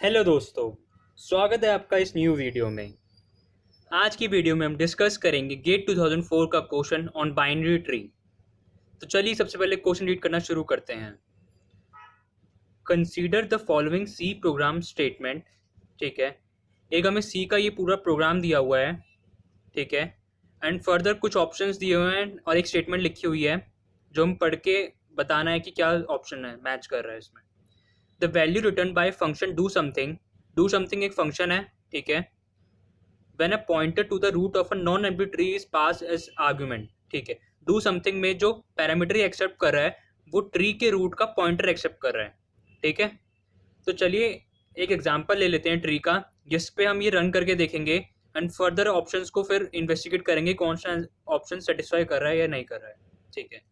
Hello दोस्तों, स्वागत है आपका इस न्यू वीडियो में। आज की वीडियो में हम डिस्कस करेंगे गेट 2004 का क्वेश्चन ऑन बाइनरी ट्री। तो चलिए सबसे पहले क्वेश्चन रीड करना शुरू करते हैं। Consider the following C program statement. ठीक है, एक हमें सी का ये पूरा प्रोग्राम दिया हुआ है। ठीक है, एंड फर्दर कुछ ऑप्शंस दिए हुए हैं और एक स्टेटमेंट लिखी हुई है जो हम पढ़ के बताना है कि क्या ऑप्शन है मैच कर रहा है इसमें। The value return by function do something एक फंक्शन है। ठीक है, when a pointer to the root of a non-empty tree is passed as argument। ठीक है, do something में जो पैरामीटर एक्सेप्ट कर रहा है वो ट्री के रूट का पॉइंटर एक्सेप्ट कर रहा है। ठीक है, तो चलिए एक एग्जांपल ले लेते हैं ट्री का, जिस पे हम ये रन करके देखेंगे एंड फर्दर ऑप्शंस को फिर इन्वेस्टिगेट करेंगे कौन सा ऑप्शन सेटिस्फाई कर रहा है या नहीं कर रहा है। ठीक है,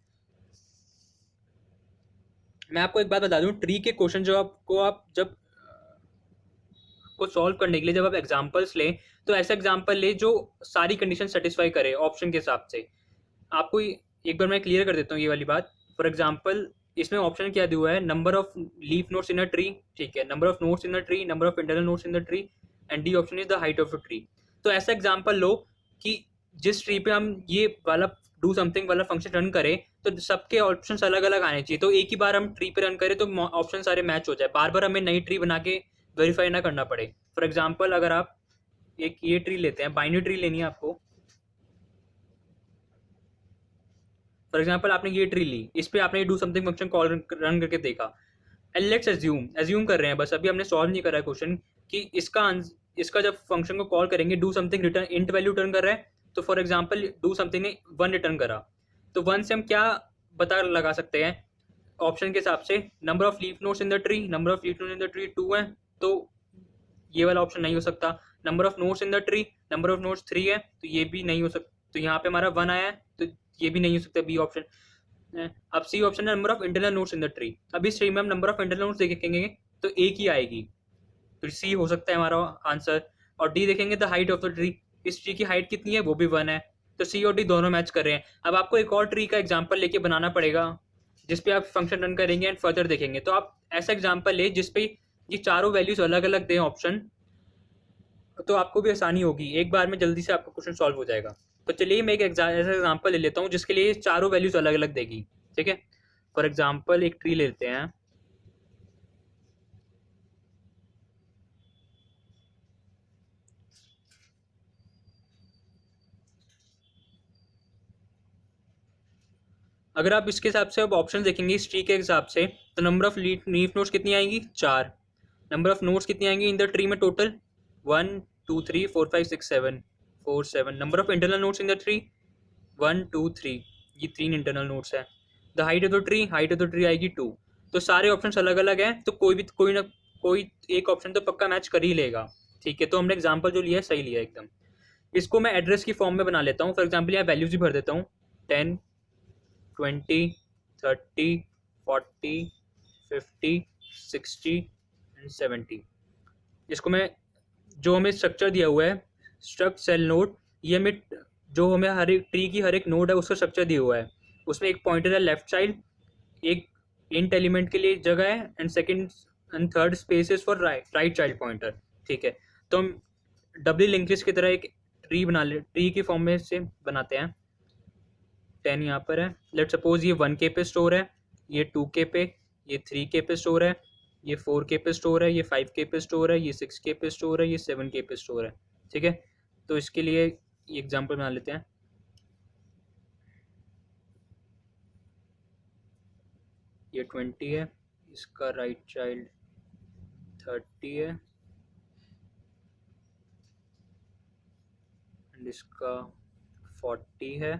मैं आपको एक बात बता दूं, ट्री के क्वेश्चन जो आपको आप जब को सॉल्व करने के लिए जब आप एग्जांपल्स लें तो ऐसा एग्जांपल ले जो सारी कंडीशन सेटिस्फाई करे ऑप्शन के हिसाब से। आपको एक बार मैं क्लियर कर देता हूँ ये वाली बात। फॉर एग्जांपल इसमें ऑप्शन क्या दिया हुआ है, number of leaf notes in a tree. ठीक है, number of notes in a tree, number of internal notes in the tree, and D option is the height of the tree. तो ऐसा example लो कि जिस ट्री पे हम ये वाला डू समथिंग वाला फंक्शन रन करें तो सबके ऑप्शंस अलग अलग आने चाहिए। तो एक ही बार हम ट्री पे रन करें तो ऑप्शन सारे मैच हो जाए, बार बार हमें नई ट्री बना के वेरीफाई ना करना पड़े। फॉर एग्जाम्पल अगर आप एक ये ट्री लेते हैं, बाइनरी ट्री लेनी है आपको। फॉर एग्जाम्पल आपने ये ट्री ली, इस पे आपने do something function call run करके देखा एंड लेट्स एज्यूम कर रहे हैं, बस अभी हमने सॉल्व नहीं करा है क्वेश्चन कि इसका जब फंक्शन को कॉल करेंगे do something return int value return कर रहा है। तो फॉर एग्जाम्पल डू समथिंग ने 1 रिटर्न करा, तो 1 से हम क्या पता लगा सकते हैं ऑप्शन के हिसाब से, number of leaf notes in the tree, number of leaf notes in the tree 2 है, तो ये वाला ऑप्शन नहीं हो सकता। Number of notes in the tree, number of notes 3 है, तो ये भी नहीं हो सकता। तो यहाँ पे हमारा 1 आया है, तो ये भी नहीं हो सकता बी ऑप्शन। अब सी ऑप्शन है number of internal notes in the tree. अब इस ट्री में हम नंबर ऑफ इंटरनल नोट्स देखेंगे तो एक ही आएगी, तो सी हो सकता है हमारा आंसर। और डी देखेंगे the height of the tree, इस ट्री की हाइट कितनी है, वो भी 1 है, तो सी और डी दोनों मैच कर रहे हैं। अब आपको एक और ट्री का एग्जाम्पल लेके बनाना पड़ेगा जिसपे आप फंक्शन रन करेंगे एंड फर्दर देखेंगे। तो आप ऐसा एग्जाम्पल ले जिसपे ये चारों वैल्यूज अलग अलग दें ऑप्शन, तो आपको भी आसानी होगी, एक बार में जल्दी से आपका क्वेश्चन सॉल्व हो जाएगा। तो चलिए मैं एक ऐसा एग्जाम्पल ले लेता हूँ जिसके लिए चारों वैल्यूज अलग अलग देगी। ठीक है, फॉर एग्जाम्पल एक ट्री लेते हैं। अगर आप इसके हिसाब से अब ऑप्शन देखेंगे इस ट्री के हिसाब से, तो नंबर ऑफ लीफ नोट्स कितनी आएंगी, 4। नंबर ऑफ नोट्स कितनी आएंगी इन द ट्री में total, 1 2 3 4 5 6 7 4 7। Number of internal notes in the tree 1 2 3, ये 3 इंटरनल नोट्स है। The height of the tree, height of the tree आएगी 2। तो सारे ऑप्शन अलग अलग हैं, तो कोई ना कोई एक ऑप्शन तो पक्का मैच कर ही लेगा। ठीक है, तो हमने एग्जाम्पल जो लिया है सही लिया एकदम। इसको मैं एड्रेस की फॉर्म में बना लेता हूँ। फॉर एग्जाम्पल यहाँ वैल्यूज भी भर देता हूँ, 10 20 30 40 50 60 एंड 70। इसको मैं जो हमें स्ट्रक्चर दिया हुआ है स्ट्रक्ट सेल नोड, ये हमें जो हमें हर एक ट्री की हर एक नोड है उसका स्ट्रक्चर दिया हुआ है। उसमें एक पॉइंटर है लेफ्ट चाइल्ड, एक इंट एलिमेंट के लिए जगह है, and second and third spaces for right child pointer. ठीक है, तो हम डबली लिंक लिस्ट की तरह एक ट्री बना ले, ट्री की फॉर्म में से बनाते हैं। 10 यहाँ पर है, लेट सपोज ये 1K पे स्टोर है, ये 2K पे, ये 3K पे स्टोर है, ये 4K पे स्टोर है, ये 5K पे स्टोर है, ये 6K पे स्टोर है, ये 7K पे स्टोर है। ठीक है, तो इसके लिए ये एग्जांपल बना लेते हैं। ये 20 है, इसका राइट चाइल्ड 30 है, एंड इसका 40 है,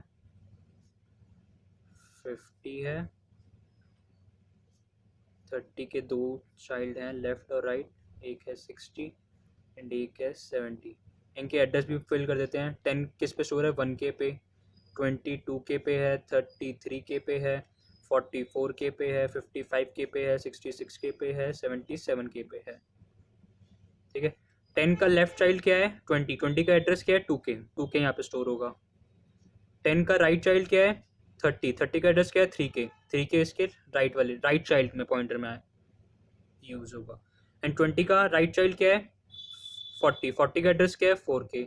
50 है, 30 के 2 चाइल्ड हैं लेफ्ट और राइट, एक है 60 एंड एक है 70। इनके एड्रेस भी फिल कर देते हैं। 10 किस पे स्टोर है, 1K पे, 20 2K पे है, 30 3K पे है, 40 4K पे है, 55 K पे है, 66 K पे है, 77 K पे है। ठीक है, 10 का लेफ्ट चाइल्ड क्या है, 20 का एड्रेस क्या है, 2K यहाँ पे स्टोर होगा। 10 का राइट चाइल्ड क्या है, 30 का एड्रेस क्या है, 3K इसके राइट चाइल्ड में पॉइंटर में यूज होगा। एंड 20 का राइट चाइल्ड क्या है 40, 40 का एड्रेस क्या है 4K।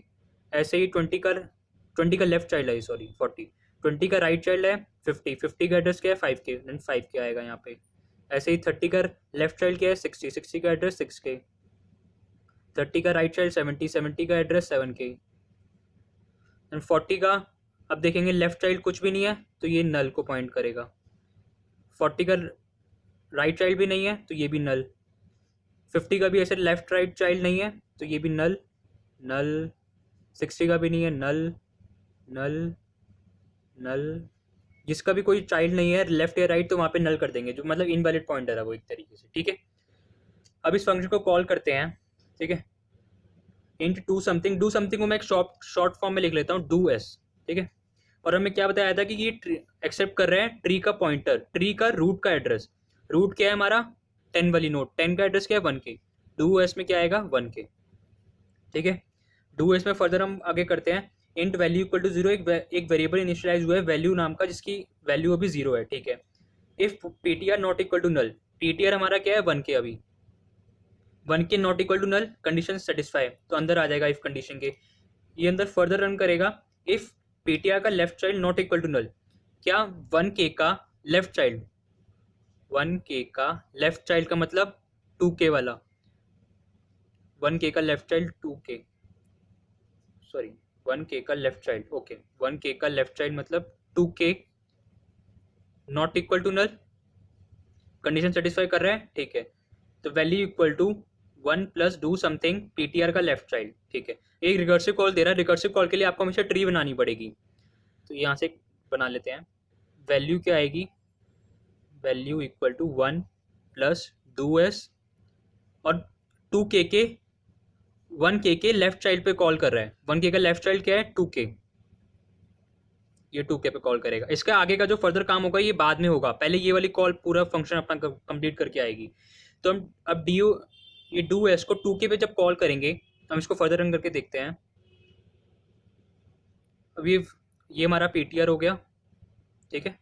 ऐसे ही 20 का लेफ्ट चाइल्ड है, सॉरी 40, 20 का राइट चाइल्ड है 50, 50 का एड्रेस क्या है 5K, देन 5K आएगा यहाँ पे। ऐसे ही 30 का लेफ्ट चाइल्ड क्या है 60, 60 का एड्रेस 6K, 30 का राइट चाइल्ड 70, 70 का एड्रेस 7K, एंड 40 का अब देखेंगे लेफ्ट चाइल्ड कुछ भी नहीं है तो ये नल को पॉइंट करेगा, 40 का राइट चाइल्ड भी नहीं है तो ये भी नल, 50 का भी ऐसे लेफ्ट राइट चाइल्ड नहीं है तो ये भी नल नल, 60 का भी नहीं है नल नल नल, जिसका भी कोई चाइल्ड नहीं है लेफ्ट या राइट तो वहाँ पे नल कर देंगे, जो मतलब इनवैलिड पॉइंटर है वो एक तरीके से, ठीक है। अब इस फंक्शन को कॉल करते हैं, ठीक है, इंट डू समथिंग को मैं एक शॉर्ट फॉर्म में लिख लेता हूँ डू एस, ठीक है। और हमें क्या बताया था कि ये एक्सेप्ट कर रहे हैं ट्री का पॉइंटर, ट्री का रूट का एड्रेस, रूट क्या है हमारा 10 वाली नोट, 10 का एड्रेस क्या है 1K, डू एस में क्या आएगा 1K, ठीक है। डू एस में फर्दर हम आगे करते हैं, int value equal to zero, एक वेरिएबल इनिशियलाइज हुआ है वैल्यू नाम का जिसकी वैल्यू अभी जीरो है, ठीक है। If PTR not equal to null, PTR हमारा क्या है 1K, अभी 1K not equal to null, condition satisfy तो अंदर आ जाएगा इफ कंडीशन के, ये अंदर फर्दर रन करेगा। इफ पीटीआर का left child not equal to null, क्या 1K का लेफ्ट चाइल्ड, 1K का लेफ्ट चाइल्ड का मतलब 2K वाला, 1K का left child 2K, sorry 1K का लेफ्ट चाइल्ड, ओके 1K का लेफ्ट चाइल्ड मतलब 2K not equal to null, condition satisfy कर रहे हैं, ठीक है। तो value equal to 1 plus do something PTR का लेफ्ट चाइल्ड, ठीक है। एक रिकर्सिव कॉल दे रहा है, रिकर्सिव कॉल के लिए आपको हमेशा ट्री बनानी पड़ेगी, तो यहाँ से बना लेते हैं। वैल्यू क्या आएगी, value equal to 1 plus do S और 2K के 1K के लेफ्ट चाइल्ड पे कॉल कर रहा है, 1K का लेफ्ट चाइल्ड क्या है 2K, ये 2K पे कॉल करेगा। इसका आगे का जो फर्दर काम होगा ये बाद में होगा, पहले ये वाली कॉल पूरा फंक्शन अपना कंप्लीट करके आएगी। तो हम अब ये डू एस को 2K पे जब कॉल करेंगे तो हम इसको फर्दर रन करके देखते हैं। अब ये हमारा पीटीआर हो गया, ठीक है,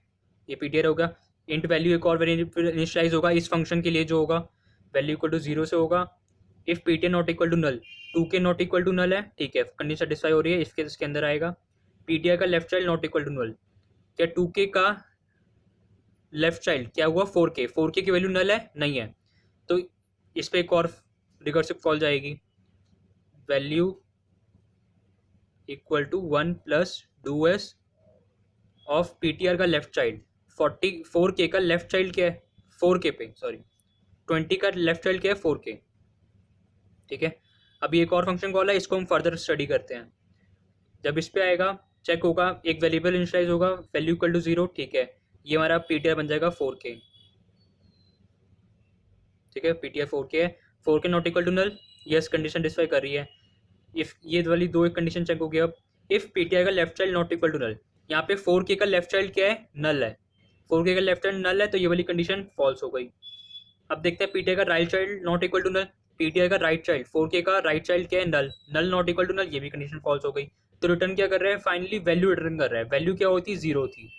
ये पीटीआर हो गया। इंट वैल्यू एक और वेरिएबल इनिशियलाइज होगा इस फंक्शन के लिए जो होगा वैल्यू इक्वल टू 0 से होगा। If PTR not equal to null, 2K not equal to null है, ठीक है, कंडीशन सेटिस्फाई हो रही है, इसके अंदर आएगा। पीटीआर का left child not equal to null, क्या 2K का लेफ्ट चाइल्ड क्या हुआ 4K, 4K की वैल्यू नल है नहीं है, तो इस पर एक और रिकर्सिव कॉल जाएगी, value equal to 1 plus do S of PTR का लेफ्ट चाइल्ड, 4K का लेफ्ट चाइल्ड क्या है 4K पे, सॉरी 20 का लेफ्ट चाइल्ड क्या है 4K, ठीक है। अभी एक और फंक्शन कॉल है, इसको हम फर्दर स्टडी करते हैं। जब इस पे आएगा चेक होगा, एक वेरिएबल इनिशियलाइज होगा वैल्यू इक्वल टू 0, ठीक है, ये हमारा पीटीआर बन जाएगा 4K, ठीक है, पीटीआर 4K है, 4K not equal to null, yes condition डिस्फाई कर रही है। इफ ये वाली दो एक कंडीशन चेक हो गया। अब इफ पीटीआर का left child not equal to null, यहाँ पे 4K का लेफ्ट चाइल्ड क्या है नल है, 4K का लेफ्ट चाइल्ड नल है तो ये वाली कंडीशन फॉल्स हो गई। अब देखते हैं पीटीआर का right child not equal to null, PTR का राइट चाइल्ड 4K का राइट चाइल्ड क्या है null, null not equal to null, ये भी कंडीशन फॉल्स हो गई। तो रिटर्न क्या कर रहा है, फाइनली वैल्यू रिटर्न कर रहा है, वैल्यू क्या होती 0 थी,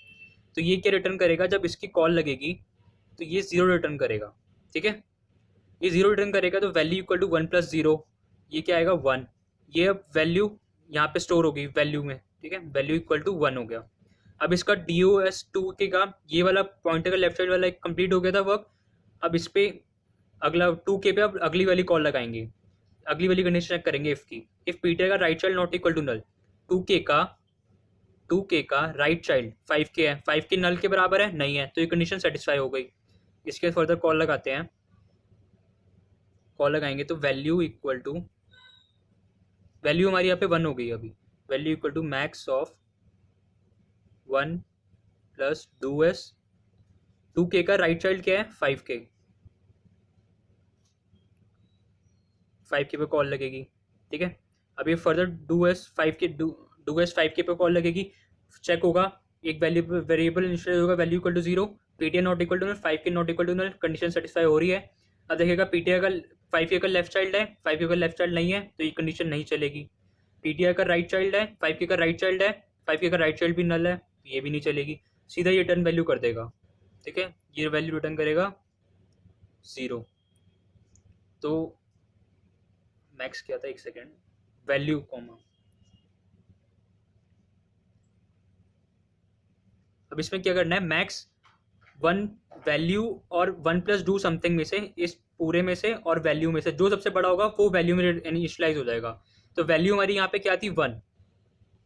तो ये क्या रिटर्न करेगा जब इसकी कॉल लगेगी तो ये 0 रिटर्न करेगा, ठीक है, ये 0 रिटर्न करेगा। तो वैल्यू इक्वल टू 1 प्लस 0, ये क्या आएगा 1, ये अब वैल्यू यहाँ पे स्टोर होगी वैल्यू में, ठीक है, वैल्यू इक्वल टू 1 हो गया। अब इसका DOS2K का ये वाला पॉइंटर का लेफ्ट साइड वाला कंप्लीट हो गया था वर्क। अब इस पे अगला 2K पे अब अगली वाली कॉल लगाएंगे, अगली वाली कंडीशन चेक करेंगे इफ की, इफ पीटीआर का right child not equal to null, 2K का राइट चाइल्ड 5K है, 5K नल के बराबर है नहीं है, तो ये कंडीशन सेटिस्फाई हो गई। इसके फर्दर कॉल लगाते हैं, कॉल लगाएंगे तो वैल्यू इक्वल टू, वैल्यू हमारी यहाँ पे 1 हो गई अभी, value equal to max of 1 plus do S, 2K का राइट चाइल्ड क्या है 5K, 5K पे कॉल लगेगी, ठीक है। अब ये फर्दर डू एस 5K पे कॉल लगेगी, चेक होगा एक वैल्यू वेरिएबल इनिशियलाइज होगा value equal to 0, PTR not equal to null, 5K not equal to null, condition satisfy हो रही है। अब देखेगा पीटीआर का 5K का लेफ्ट चाइल्ड है, 5K का लेफ्ट चाइल्ड नहीं है तो ये कंडीशन नहीं चलेगी। पीटीआर का राइट चाइल्ड है, 5K का राइट चाइल्ड है, 5K का राइट चाइल्ड भी नल है तो ये भी नहीं चलेगी, सीधा ये रिटर्न वैल्यू कर देगा, ठीक है, ये वैल्यू रिटर्न करेगा 0। तो मैक्स क्या था, एक सेकेंड, वैल्यू कॉमा, अब इसमें क्या करना है, मैक्स वन वैल्यू और वन प्लस डू समथिंग में से, इस पूरे में से और वैल्यू में से जो सबसे बड़ा होगा वो वैल्यू में इनिशियलाइज हो जाएगा। तो वैल्यू हमारी यहाँ पे क्या थी, वन,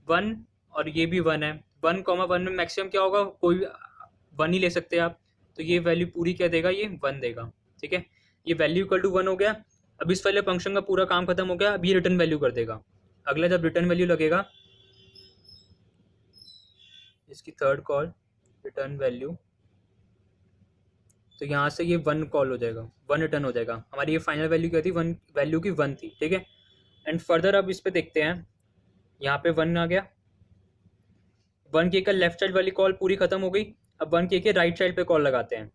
वन, और ये भी वन है। वन कॉमा वन में मैक्सिमम क्या होगा, कोई वन ही ले सकते हैं आप, तो ये वैल्यू पूरी क्या देगा, ये वन देगा। ठीक है, ये वैल्यू इक्वल टू वन हो गया। अब इस वाले फंक्शन का पूरा काम खत्म हो गया। अब ये रिटर्न वैल्यू कर देगा। अगला जब रिटर्न वैल्यू लगेगा, इसकी थर्ड कॉल रिटर्न वैल्यू, तो यहाँ से ये वन कॉल हो जाएगा, वन रिटर्न हो जाएगा। हमारी ये फाइनल वैल्यू क्या थी, वन, वैल्यू की वन थी। ठीक है, एंड फर्दर अब इस पे देखते हैं, यहाँ पे वन आ गया, वन के का लेफ्ट साइड वाली कॉल पूरी खत्म हो गई। अब वन के राइट साइड पे कॉल लगाते हैं।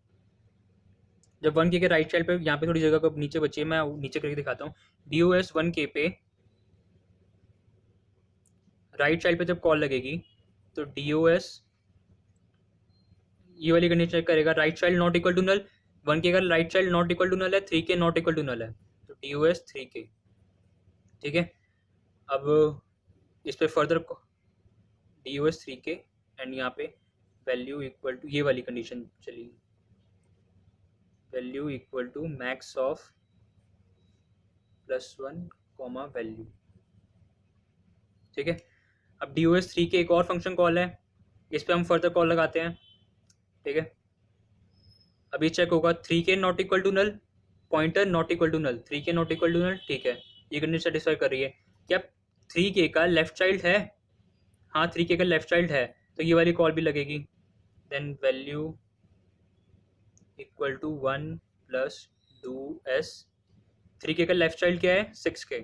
जब वन के राइट साइड पे, यहाँ पे थोड़ी जगह को नीचे बची है, मैं नीचे करके दिखाता हूँ। DOS वन के पे राइट साइड पे जब कॉल लगेगी तो DOS ये वाली कंडीशन चेक करेगा, right child not equal to null, one K का right child not equal to null है, three K not equal to null है, तो DOS थ्री के। ठीक है, अब इस पे further DOS three K and यहाँ पे वैल्यू इक्वल टू, ये वाली कंडीशन चली, value equal to max of plus one comma value. ठीक है, अब DOS थ्री के एक और फंक्शन कॉल है, इस पे हम फर्दर कॉल लगाते हैं। ठीक है, अभी चेक होगा, three K not equal to null, pointer not equal to null, three K not equal to null. ठीक है, ये कंडीशन सेटिस्फाई कर रही है। क्या थ्री के का लेफ्ट चाइल्ड है, हाँ थ्री के का लेफ्ट चाइल्ड है, तो ये वाली कॉल भी लगेगी। Then value equal to one plus do S, three K का लेफ्ट चाइल्ड क्या है, सिक्स के।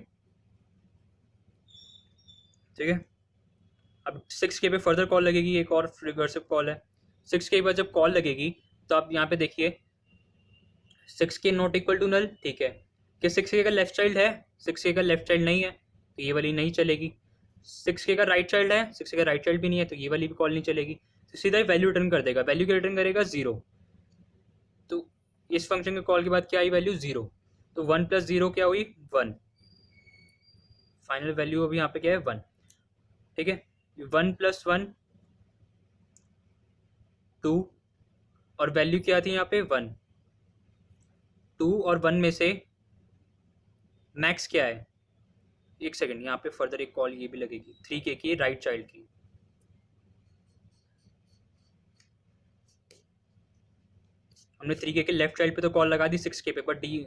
ठीक है, अब सिक्स के पे फर्दर कॉल लगेगी, एक और रिकर्सिव कॉल है। सिक्स के बाद जब कॉल लगेगी तो आप यहाँ पे देखिए, सिक्स के नॉट इक्वल टू नल। ठीक है, क्या सिक्स के का लेफ्ट चाइल्ड है, सिक्स के का लेफ्ट चाइल्ड नहीं है, तो ये वाली नहीं चलेगी। सिक्स के का राइट चाइल्ड है, सिक्स के का राइट चाइल्ड भी नहीं है, तो ये वाली भी कॉल नहीं चलेगी। तो सीधा ही वैल्यू रिटर्न कर देगा, वैल्यू क्या रिटर्न करेगा, जीरो। तो इस फंक्शन के कॉल के बाद क्या आई, वैल्यू जीरो। तो वन प्लस जीरो क्या हुई, वन। फाइनल वैल्यू अभी यहाँ पे क्या है, वन। ठीक है, वन प्लस वन टू, और वैल्यू क्या थी यहाँ पे, वन। टू और वन में से मैक्स क्या है, एक सेकंड, यहाँ पे फर्दर एक कॉल ये भी लगेगी, थ्री के की राइट चाइल्ड की। हमने थ्री के लेफ्ट चाइल्ड पे तो कॉल लगा दी सिक्स के पे, but D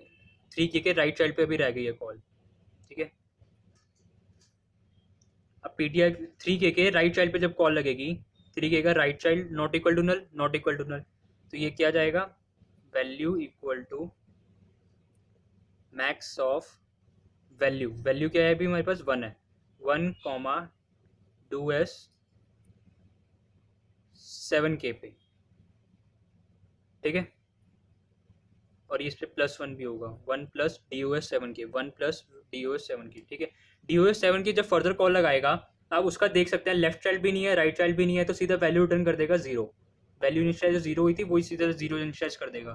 three K right child पे भी रह गई है कॉल। ठीक है, अब PTI three K right child पे जब कॉल लगेगी, थ्री के का right child not equal to null, not equal to null, तो ये क्या जाएगा, value equal to max of value, value क्या है अभी हमारे पास, वन है, one comma do S seven K पे। ठीक है, और इस पे प्लस वन भी होगा, वन प्लस DOS सेवन के, वन प्लस DOS सेवन की। ठीक है, DOS सेवन की जब फर्दर कॉल लगाएगा, आप उसका देख सकते हैं, लेफ्ट चाइल्ड भी नहीं है, राइट चाइल्ड भी नहीं है, तो सीधा वैल्यू रिटर्न कर देगा जीरो। वैल्यू इनिशियलाइज जो जीरो हुई थी वही सीधा जीरो इनिशियलाइज कर देगा,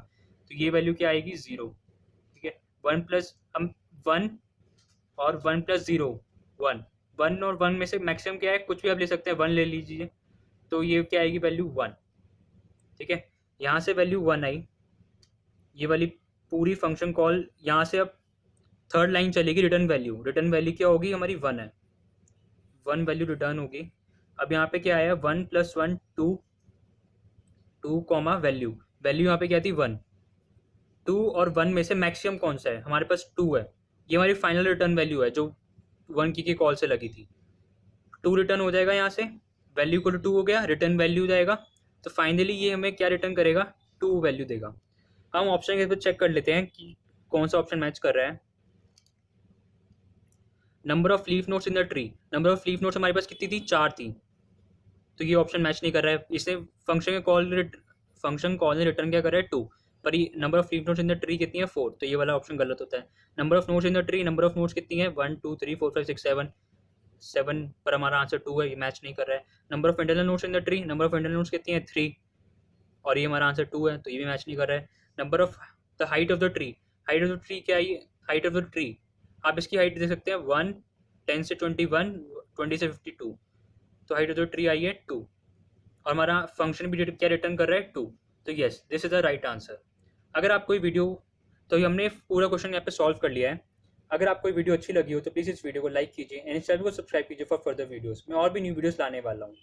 तो ये वैल्यू क्या आएगी, जीरो। ठीक है, वन प्लस हम वन और one plus zero, one, one और वन में से मैक्सिमम क्या है, कुछ भी आप ले सकते हैं, वन ले लीजिए, तो ये क्या आएगी, वैल्यू वन। ठीक है, यहाँ से वैल्यू वन आई, ये वाली पूरी फंक्शन कॉल यहाँ से अब थर्ड लाइन चलेगी, रिटर्न वैल्यू, रिटर्न वैल्यू क्या होगी हमारी, वन है, वन वैल्यू रिटर्न होगी। अब यहाँ पे क्या आया, one plus one two, two comma value, value यहाँ पे क्या थी, वन। टू और वन में से मैक्सिमम कौन सा है, हमारे पास टू है, ये हमारी फाइनल रिटर्न वैल्यू है जो वन की कॉल से लगी थी। टू रिटर्न हो जाएगा यहाँ से, वैल्यू को टू हो गया, रिटर्न वैल्यू जाएगा, तो फाइनली ये हमें क्या रिटर्न करेगा, टू वैल्यू देगा। हम ऑप्शन के चेक कर लेते हैं कि कौन सा ऑप्शन मैच कर रहा है। Number of leaf notes in the tree, number of leaf notes हमारे पास कितनी थी, चार थी, तो ये ऑप्शन मैच नहीं कर रहा है। इसने फंक्शन कॉल ने रिटर्न क्या कर रहा है, टू, पर ये number of leaf notes in the tree कितनी है, फोर, तो ये वाला ऑप्शन गलत होता है। Number of notes in the tree, number of notes कितनी है, one two three four five six seven, seven पर हमारा आंसर टू है, ये मैच नहीं कर रहा है। Number of internal notes in the tree, number of internal notes कितनी है, थ्री, और ये हमारा आंसर टू है, तो ये भी मैच नहीं कर रहा है। Number of the height of the tree, height of the tree क्या है, हाइट ऑफ द ट्री, आप इसकी हाइट दे सकते हैं 1, 10 से 21, 20 से 52, तो हाइट ऑफ द ट्री आई है 2, और हमारा फंक्शन भी क्या रिटर्न कर रहा है 2, तो yes this is the right answer. अगर आप कोई वीडियो, तो ये हमने पूरा क्वेश्चन यहाँ पे सॉल्व कर लिया है। अगर आपको ये वीडियो अच्छी लगी हो तो प्लीज़ इस वीडियो को लाइक कीजिए एंड इस चैनल को सब्सक्राइब कीजिए फॉर फर्दर वीडियोस। मैं और भी न्यू वीडियोस लाने वाला हूँ।